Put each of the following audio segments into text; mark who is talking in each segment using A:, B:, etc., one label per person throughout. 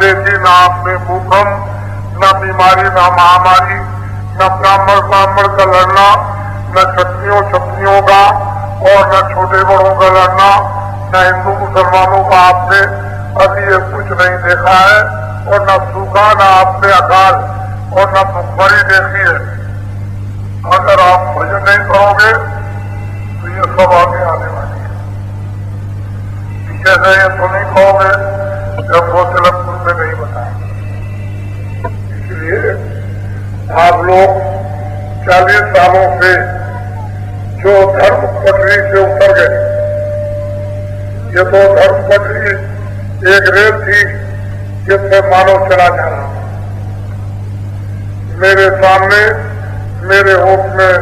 A: देखी ना आपने भूकंप, न बीमारी, न महामारी, न ब्राह्मण का लड़ना, न क्षत्रियों का और न छोटे बड़ों का लड़ना, न हिंदू मुसलमानों का आपने अभी ये कुछ नहीं देखा है। और न सूखा, न आपने अकाल और न भुखमरी देखी है। अगर आप भजन नहीं करोगे तो ये सब आगे आने वाली है। कैसे ये तो नहीं कहोगे जब वो तिलकपुर में नहीं बताएंगे। इसलिए आप लोग 40 सालों से जो धर्म पटरी से उतर गए, ये तो धर्म पटरी एक रेल थी जिससे मानव चला जा रहा था। मेरे सामने मेरे होठ में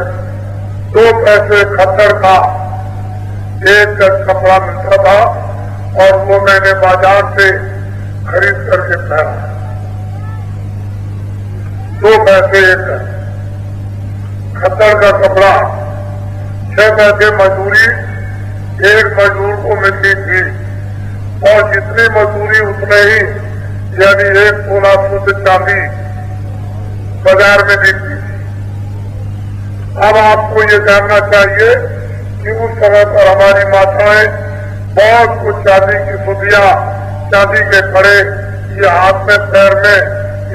A: 2 पैसे खच्चर का 1 गज कपड़ा मिलता था और वो मैंने बाजार से खरीद करके पहना। 2 पैसे 1 गज खच्चर का कपड़ा, 6 पैसे मजदूरी एक मजदूर को मिलती थी और जितनी मजदूरी उतने ही यानी 1 तोला शुद्ध चांदी बाजार में बिकती थी। अब आपको ये जानना चाहिए कि उस समय पर हमारी माताएं बहुत कुछ चांदी की सुधिया, चांदी के कड़े, ये हाथ में पैर में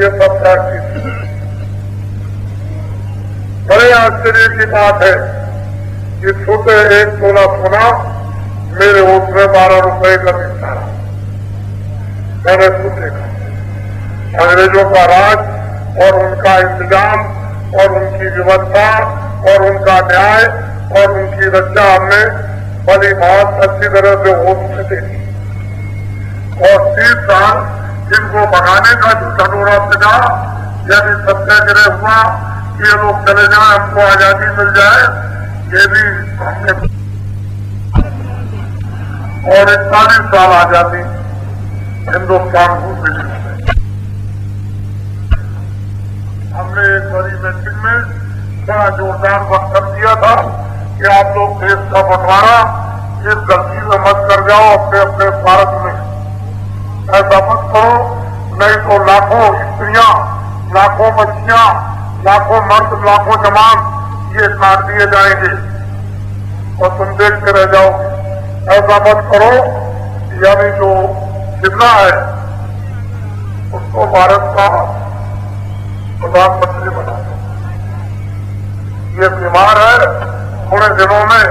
A: ये सब चाहती थी। बड़े आश्चर्य की बात है कि छोटे 1 तोला सोना मेरे होठ में 12 रुपए का मिलता रहा। मैंने खुद देखा अंग्रेजों का राज और उनका इंतजाम और उनकी व्यवस्था और उनका न्याय और उनकी रक्षा हमने बड़ी बहुत अच्छी तरह से होश में देखी। और 30 साल इनको भगाने का जो ढंढोरा पिटा, यदि सत्याग्रह हुआ कि ये लोग चले जाए, हमको आजादी मिल जाए, ये भी हमने। और 41 साल आजादी हिंदुस्तान को मिली। हमने एक बड़ी मीटिंग में बड़ा जोरदार वक्तव्य दिया था कि आप लोग देश का बंटवारा इस गलती में मत कर जाओ अपने अपने भारत में, ऐसा मत करो, नहीं तो लाखों स्त्रियां, लाखों बच्चियां, लाखों मर्द, लाखों जवान ये काट दिए जाएंगे और तुम देखते रह जाओगे। ऐसा मत करो, यानी जो शिमला है उसको भारत का प्रधानमंत्री बना दो। ये बीमार है, थोड़े दिनों में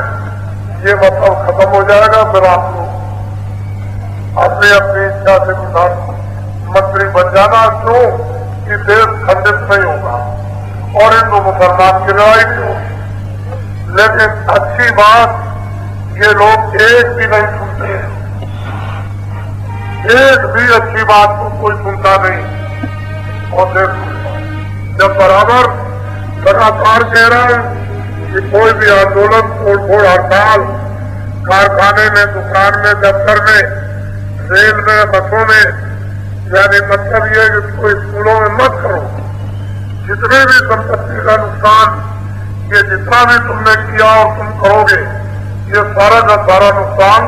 A: ये मतलब खत्म हो जाएगा, फिर आप लोग अपनी अपनी इच्छा से प्रधानमंत्री बन जाना। क्यों कि देश खंडित नहीं होगा और हिंदू मुसलमान की लड़ाई नहीं होगी। लेकिन अच्छी बात ये लोग एक भी नहीं सुनते, एक भी अच्छी बात को कोई सुनता नहीं। और देखो जब बराबर लगातार कह रहा है कि कोई भी आंदोलन, तोड़फोड़, हड़ताल, कारखाने में, दुकान में, दफ्तर में, रेल में, बसों में, यानी मतलब ये कि उसको स्कूलों में मत करो। जितने भी संपत्ति का नुकसान, ये जितना भी तुमने किया और तुम करोगे, ये सारा का सारा नुकसान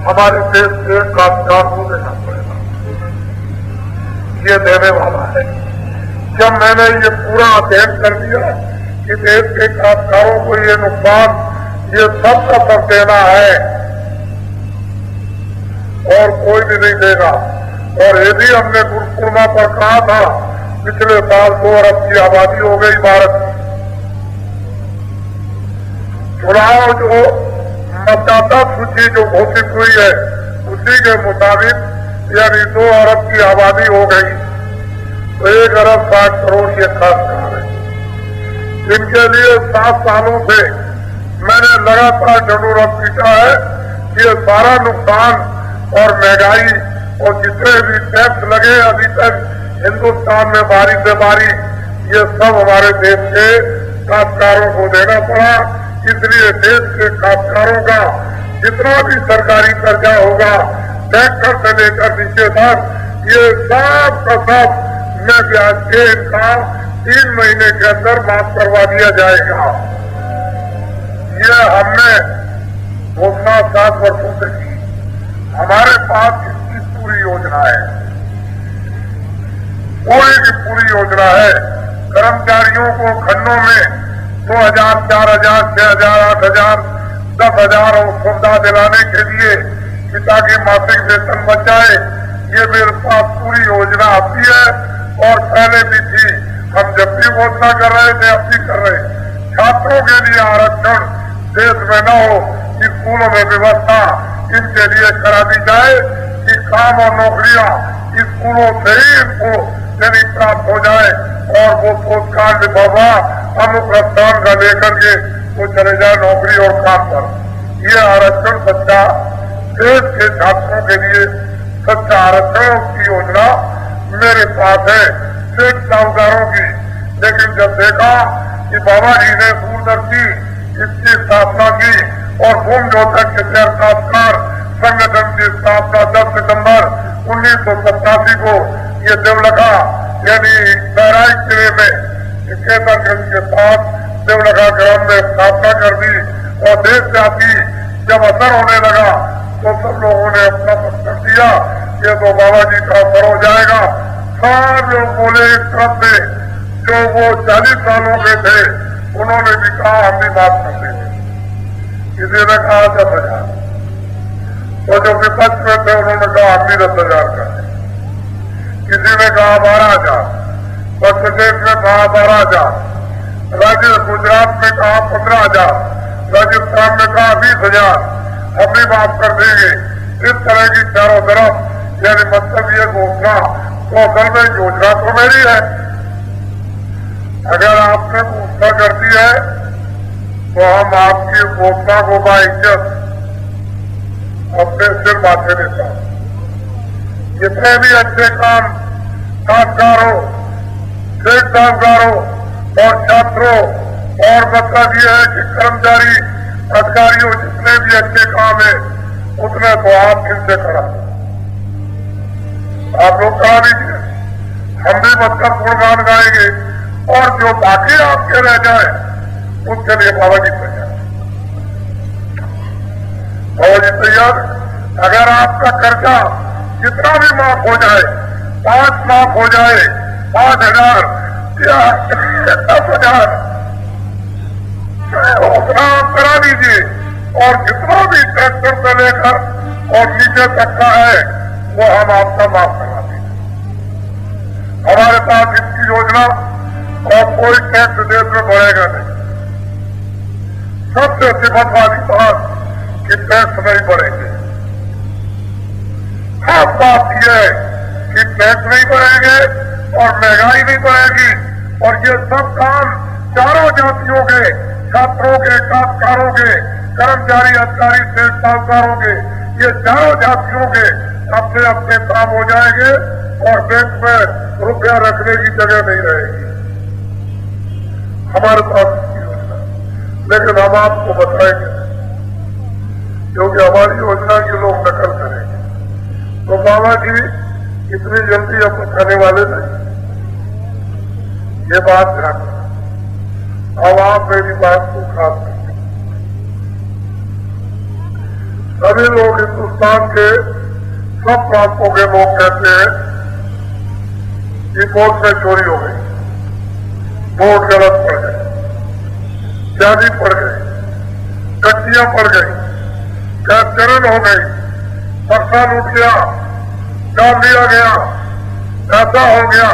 A: हमारे देश के कामगार को देना पड़ेगा। ये देने वाला है। जब मैंने ये पूरा अध्ययन कर दिया कि देश के कामगारों को ये नुकसान, ये सब का सब देना है और कोई भी नहीं देगा। और ये भी हमने गुरुपूर्णिमा पर कहा था, पिछले साल 2 अरब की आबादी हो गई भारत की। चुनाव जो मतदाता सूची जो घोषित हुई है उसी के मुताबिक यानी 2 अरब की आबादी हो गई, तो 1 अरब 60 करोड़ ये खासकार है। इनके लिए 7 सालों से मैंने लगातार ढंढोरा पीटा है कि ये सारा नुकसान और महंगाई और जितने भी टैक्स लगे अभी तक हिंदुस्तान में बारी से बारी, ये सब हमारे देश के कामगारों को देना पड़ा। इसलिए देश के कामगारों का जितना भी सरकारी कर्जा होगा, ट्रैक्टर से लेकर नीचे तक, ये सब का सब मैं ब्याज के इनका 3 महीने के अंदर माफ करवा दिया जाएगा। ये हमने घोषणा 7 वर्षों से की। हमारे पास इसकी पूरी योजना है। पूरी की पूरी योजना है। कर्मचारियों को खंडों में 2000, 4000, 6000, 8000, 10,000 और सुविधा दिलाने के लिए कि ताकि मासिक वेतन बच जाए। ये मेरे पास पूरी योजना आती है और पहले भी थी। हम जब भी घोषणा कर रहे थे अब भी कर रहे हैं। छात्रों के लिए आरक्षण देश में न हो, स्कूलों में व्यवस्था इनके लिए करा दी जाए कि काम और नौकरियां स्कूलों से ही इनको यदि प्राप्त हो जाए और वो पोस्टकार्ड लिफाफा अमुक स्थान का लेकर के वो चले जाए नौकरी और काम पर। ये आरक्षण सच्चा देश के छात्रों के लिए सच्चा आरक्षण की योजना मेरे पास है, शेख साहूकारों की। लेकिन जब देखा कि बाबा जी ने दूरदर्शी इसकी स्थापना की और भूम ज्योतक के साक्षात्कार संगठन की स्थापना 10 सितंबर 1987 को ये देवलखा यानी बहराइच जिले में केतनगंज के साथ देवलखा ग्राम में स्थापना कर दी और देशव्यापी जब असर होने लगा तो सब लोगों ने अपना मत कर दिया ये तो बाबा जी का असर हो जाएगा। सब लोग बोले एक तरफ से जो वो 40 सालों के थे उन्होंने भी कहा हम भी बात कर देंगे। किसी ने कहा 10,000 तो जो विपक्ष में थे उन्होंने कहा हम भी 10,000 कर दें। किसी ने कहा 12,000, मध्य प्रदेश में कहा 12,000, राज्य गुजरात में कहा 15,000, राजस्थान में कहा 20,000 हम भी माफ कर देंगे। इस तरह की चारों तरफ यानी मतलब ये घोषणा तो असल में योजना तो मेरी है। अगर आपने घोषणा कर दी है तो हम आपकी घोषणा को बाइज्जत अपने सिर माथे देता हूं। जितने भी अच्छे काम साक्षात्कारों, शेख साहूकारों और छात्रों और मतलब ये है कि कर्मचारी अधिकारियों जितने भी अच्छे काम है उतने तो आप इनसे करा, आप लोग करा दीजिए। हम भी मतलब गुणगान गाएंगे और जो बाकी आपके रह जाए उसके लिए बाबा जी तैयार। बाबा जी तैयार। अगर आपका कर्जा जितना भी माफ हो जाए, 5 माफ हो जाए, 5,000 या 10,000 उतना आप करा दीजिए और जितना भी ट्रैक्टर से लेकर और नीचे तक का है वो हम आपका माफ करा देंगे। हमारे पास इसकी योजना और कोई टैक्स देश में बढ़ेगा नहीं। सबसे सिफत वाली बात कि टैक्स नहीं बढ़ेंगे। खास बात यह है कि टैक्स नहीं बढ़ेंगे और महंगाई नहीं बढ़ेगी और ये सब काम चारों जातियों के, छात्रों के, कामगारों के, कर्मचारी, अधिकारी, शेख साहूकारों के, ये चारों जातियों के अपने अपने काम हो जाएंगे और बैंक में रुपया रखने की जगह नहीं रहेगी। हमारे पास इसकी योजना, लेकिन हम आपको बताएंगे क्योंकि हमारी योजना के लोग नकल करेंगे तो बाबा जी इतनी जल्दी अब बताने वाले नहीं। ये बात ध्यान रखना। अब आप मेरी बात को खास करें। सभी लोग हिंदुस्तान के सब प्रांतों के लोग कहते हैं कि वोट में चोरी हो गई, वोट गलत पड़ गए, जाली पड़ गई, कच्चियां पड़ गई, चरण हो गई, पैसा लूट गया, डाल दिया गया, ऐसा हो गया।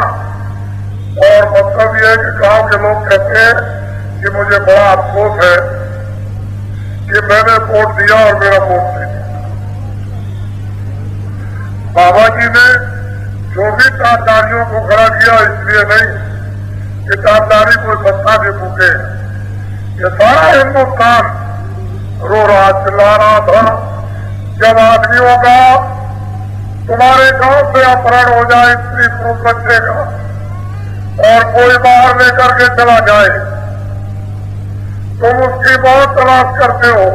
A: और मतलब यह है कि गांव के लोग कहते हैं कि मुझे बड़ा अफसोस है कि मैंने वोट दिया और मेरा वोट नहीं दिया। बाबा जी ने जो भी ताजदारियों को खड़ा किया इसलिए नहीं कि ताजदारी कोई सत्ता दे चुके। ये सारा हिंदुस्तान रो रहा, चिल्ला रहा था जब आदमियों का तुम्हारे गांव से अपहरण हो जाए स्त्री पुरुष बच्चे का और कोई बाहर लेकर के चला जाए, तुम उसकी बहुत तलाश करते हो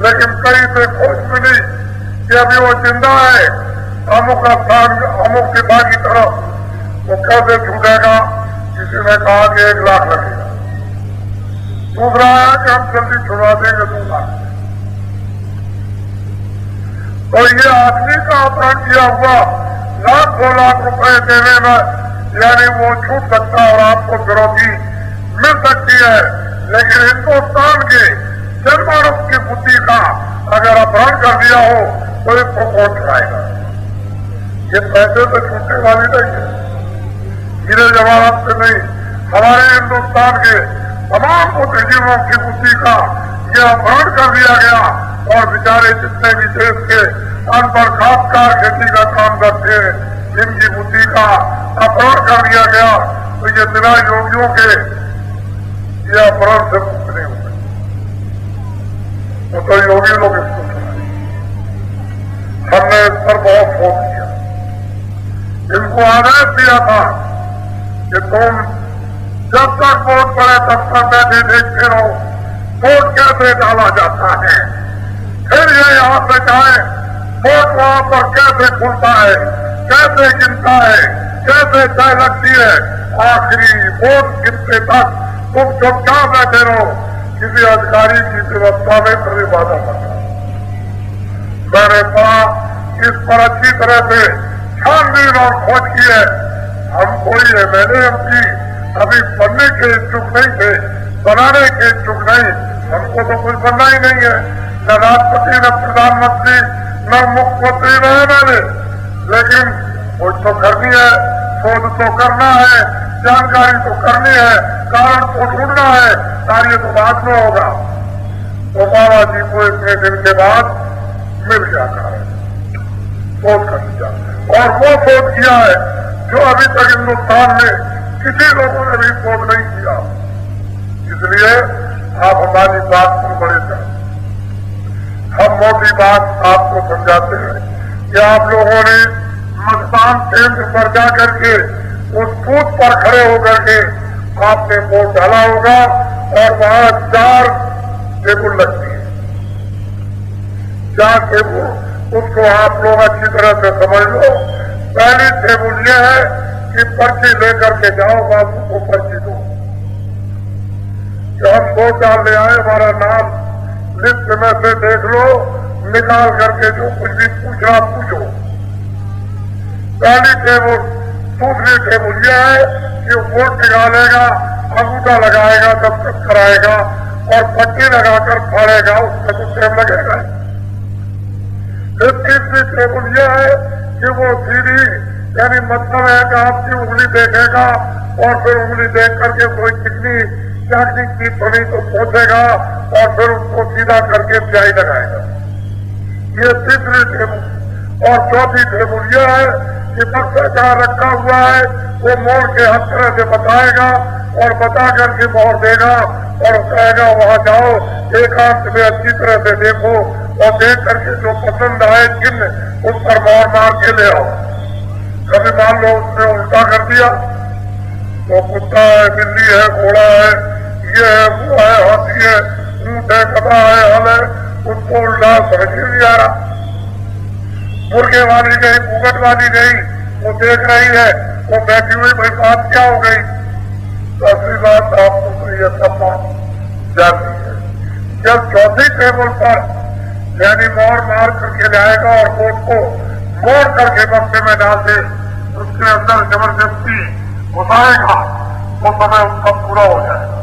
A: लेकिन कहीं से खोज मिली कि अभी वो जिंदा है, अमुक स्थान अमुक दिशा की तरफ, तो कैसे छूटेगा? किसी ने कहा कि 1 लाख लगेगा, दूसरा है कि हम जल्दी छुड़ा देंगे 2 लाख। तो ये आदमी का अपहरण किया हुआ लाख लाखों लाख रुपए देने में यानी वो छूट सकता है और आपको फिरौती मिल सकती है, लेकिन हिंदुस्तान के जनमानस की बुद्धि का अगर अपहरण कर दिया हो तो इसको कौन छुड़ाएगा? ये पैसे तो छूटने वाली नहीं है, हीरे जवाहरात से नहीं। हमारे हिंदुस्तान के तमाम बुद्धिजीवियों की बुद्धि का यह अपहरण कर दिया गया और बेचारे जितने भी देश के अनपढ़ खासकार खेती का काम करते हैं, इनकी बुद्धि का अपहरण कर दिया गया। तो ये बिना योगियों के ये अपहरण से मुक्त नहीं हुए, तो योगी लोग इसको सुनाए। हमने इस पर बहुत फोन किया, इनको आदेश दिया था कि तुम जब तक वोट पड़े तब तक बैठे देखते रहो वोट कैसे डाला जाता है, फिर ये यहाँ से जाए वोट वहां पर कैसे खुलता है, कैसे गिनता है, कैसे तय लगती है, आखिरी वोट गिनते तक तुम चुपचाप बैठे रहो, किसी अधिकारी की व्यवस्था में कभी बाधा मत। मैंने कहा इस पर अच्छी तरह से छानबीन और खोज की है। हम कोई MLA अभी बनने के इच्छुक नहीं थे, बनाने के इच्छुक नहीं, हमको तो कुछ बनना ही नहीं है, न राष्ट्रपति न प्रधानमंत्री न मुख्यमंत्री न MLA, लेकिन कुछ तो करनी है, शोध तो करना है, जानकारी तो करनी है, कारण तो ढूंढना है, कार्य तो बाद में होगा। तो बाबा जी को इतने दिन के बाद मिल जाता है, शोध कर लिया और वो शोध किया है जो अभी तक हिंदुस्तान में किसी लोगों ने भी शोध नहीं किया। इसलिए आप हमारी बात को बड़े कर, हम मोटी बात आपको समझाते हैं कि आप लोगों ने मतदान केंद्र पर जाकर के उस बूथ पर खड़े होकर के आपने वोट डाला होगा और वहां 4 टेबल लगती है, 4 टेबल, उसको आप लोग अच्छी तरह से समझ लो। पहली टेबल यह है कि पर्ची लेकर के जाओ, बाबू को पर्ची दो कि हम वोट डालने आए, हमारा नाम लिस्ट में से देख लो, निकाल करके जो कुछ भी पूछना पूछो। पहली टेबल। दूसरी टेबल यह है कि वोट निकालेगा, अंगूठा लगाएगा, दस्तखत कराएगा और पट्टी लगाकर फाड़ेगा, उसमें तो टाइम लगेगा। फिर तीसरी टेबल यह है कि वो सीधी यानी मतलब है कि आपकी उंगली देखेगा और फिर उंगली देख करके कोई कितनी चाकनी की बनी तो पहुंचेगा और फिर उसको सीधा करके स्याही लगाएगा। ये तीसरी टेबल। और चौथी टेबल यह है कि बक्सा जहाँ रखा हुआ है वो मोड़ के हर तरह से बताएगा और बता करके मोहर देगा और कहेगा वहां जाओ, एकांत में अच्छी तरह से देखो और देख करके जो पसंद आए चिन्ह उस पर मोहर मार के ले आओ। कभी मान लो उसने उल्टा कर दिया तो कुत्ता है, बिल्ली है, घोड़ा है, ये है, वो है, हाथी है, ऊंट है, गधा है, हल है, उसको उल्टा समझ नहीं आ रहा। मुर्गे वाली गई, मुगट वाली गई, वो देख रही है, वो बैठी हुई भाई बात क्या हो गई। तो असली बात आपको तो ये सब जानती है। जब चौथी टेबल पर यानी मोहर मार करके लाएगा और वोट को मोड़ करके बक्से में डाल दे, उसके अंदर जबरदस्ती घुसाएगा, वो समय उसका पूरा हो जाएगा।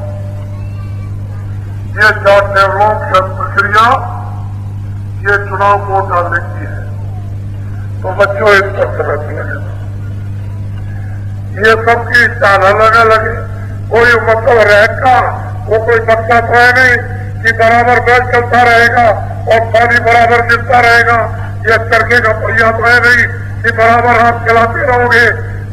A: ये 4 टेबलों की प्रक्रिया ये चुनाव वोट डालने की है। तो बच्चों इस पर समझ लगेगा, ये सबकी चाल अलग अलग है। कोई मतलब रहेगा, वो कोई बक्सा तो है नहीं कि बराबर बैल चलता रहेगा और पानी बराबर गिरता रहेगा। ये चरखे का पहिया तो है नहीं कि बराबर हाथ चलाते रहोगे।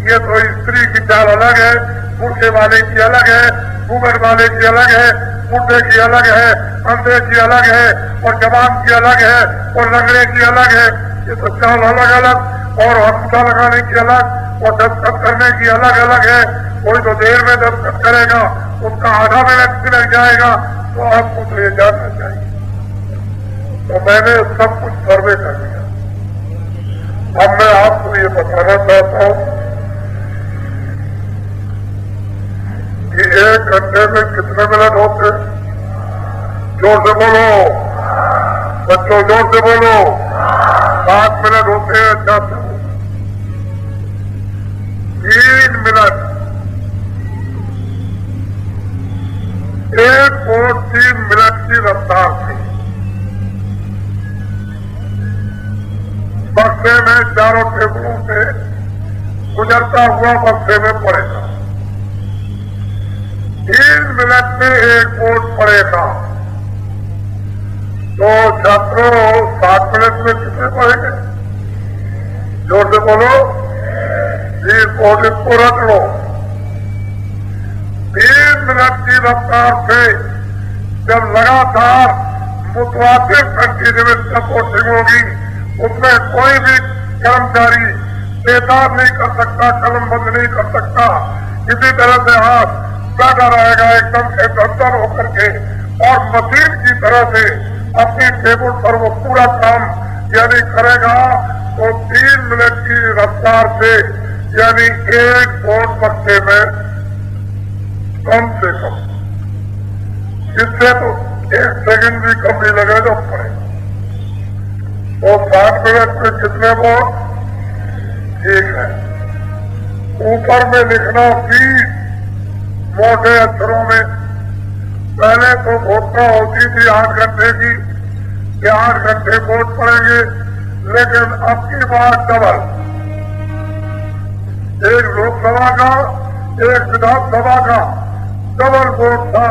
A: ये तो स्त्री की चाल अलग है, मुर्गे वाले की अलग है, घूंघट वाले की अलग है, बुढ़े की अलग है, अंधे की अलग है और जवान की अलग है और लंगड़े की अलग है। ये तो चाल अलग अलग और अंगूठा लगाने की अलग और दस्तखत करने की अलग अलग है। कोई तो देर में दस्तखत करेगा, उसका आधा मिनट भी लग जाएगा। तो आपको तो ये जानना चाहिए। तो मैंने सब कुछ सर्वे कर लिया। अब मैं आपको ये बताना चाहता हूं कि 1 घंटे में कितने मिनट होते। जोर से बोलो बच्चों, जोर से बोलो। 7 मिनट होते हैं। अच्छा, 3 मिनट, 1 वोट 3 मिनट की रफ्तार थी। बक्से में चारों टेबलों से गुजरता हुआ बक्से में पड़ेगा। 3 मिनट में 1 वोट पड़ेगा तो छात्रों 7 मिनट में कितने पड़ेंगे? जोर से बोलो। 20 वोट इसको रख लो। 3 मिनट की रफ्तार से जब लगातार मुतवातिर कंटिन्यूस वोटिंग होगी, उसमें कोई भी कर्मचारी बेदार नहीं कर सकता, कलम बंद नहीं कर सकता। किसी तरह से हाथ बैठा रहेगा एकदम एकदम होकर के और मशीन की तरह से अपनी टेबल पर वो पूरा काम यानी करेगा। तो 3 मिनट की रफ्तार से यानी 1 वोट बक्से में कम से कम, इससे तो 1 सेकंड भी कम नहीं लगेगा जब पड़ेगा। तो 7 मिनट में कितने वोट? ठीक है। ऊपर में लिखना 20 मोटे अक्षरों में। पहले तो घोषणा होती थी 8 घंटे की कि 8 घंटे वोट पड़ेंगे, लेकिन अब की बार डबल, एक लोकसभा का एक विधानसभा का डबल वोट था।